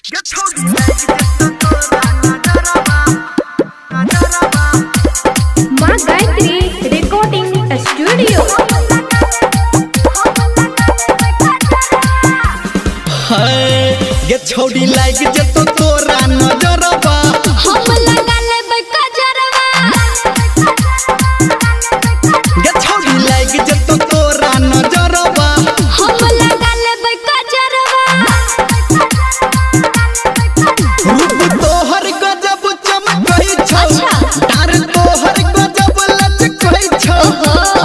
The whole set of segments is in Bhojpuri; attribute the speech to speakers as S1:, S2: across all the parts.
S1: माँ गायत्री रिकॉर्डिंग स्टूडियो।
S2: गे छोड़ी लाइक जतो तोरा नजरबा
S1: हम लगा लेबै कजरवा।
S2: गे छोड़ी लाइक जतो तोरा नजरबा
S1: हम लगा लेबै कजरवा।
S2: रूप तोहर गजब चमकई छौ, डार तोहर गजब लचकई छौ,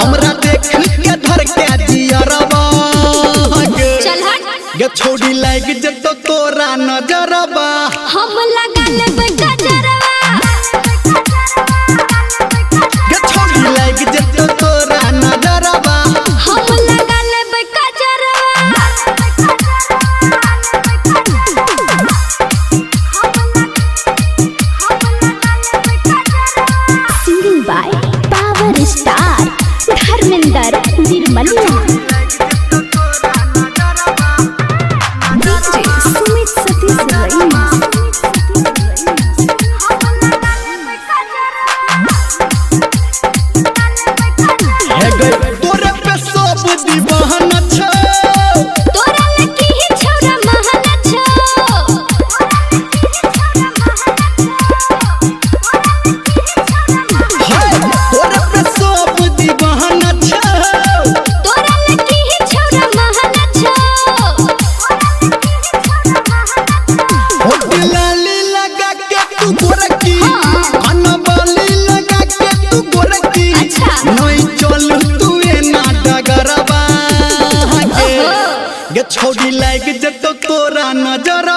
S2: हमरा देख के धर के जियरबा। गे छोड़ी लाइक जतो तोरा नजरबा
S1: हम लगा लेबै कजरवा।
S2: गे छोड़ी लाइक जतो तोरा नजरबा
S1: हम लगा लेबै कजरवा। Singing by Power Star Dharmendra Nirmaliya. DJ Sumit Satish रईमा।
S2: हे गई तोरे पे सब दीवाना छौ,
S1: तोरा लकी ही छौरा महल छौ।
S2: तोरे पे सब दीवाना छौ,
S1: तोरा लकी ही छौरा महल छौ।
S2: होठ लाली लगा के तू गोरकी, अनबाली लगा के तू गोरकी,
S1: अच्छा।
S2: नहीं चल तू एना डगरबा गे छोड़ी लाइक जतो तोरा नजर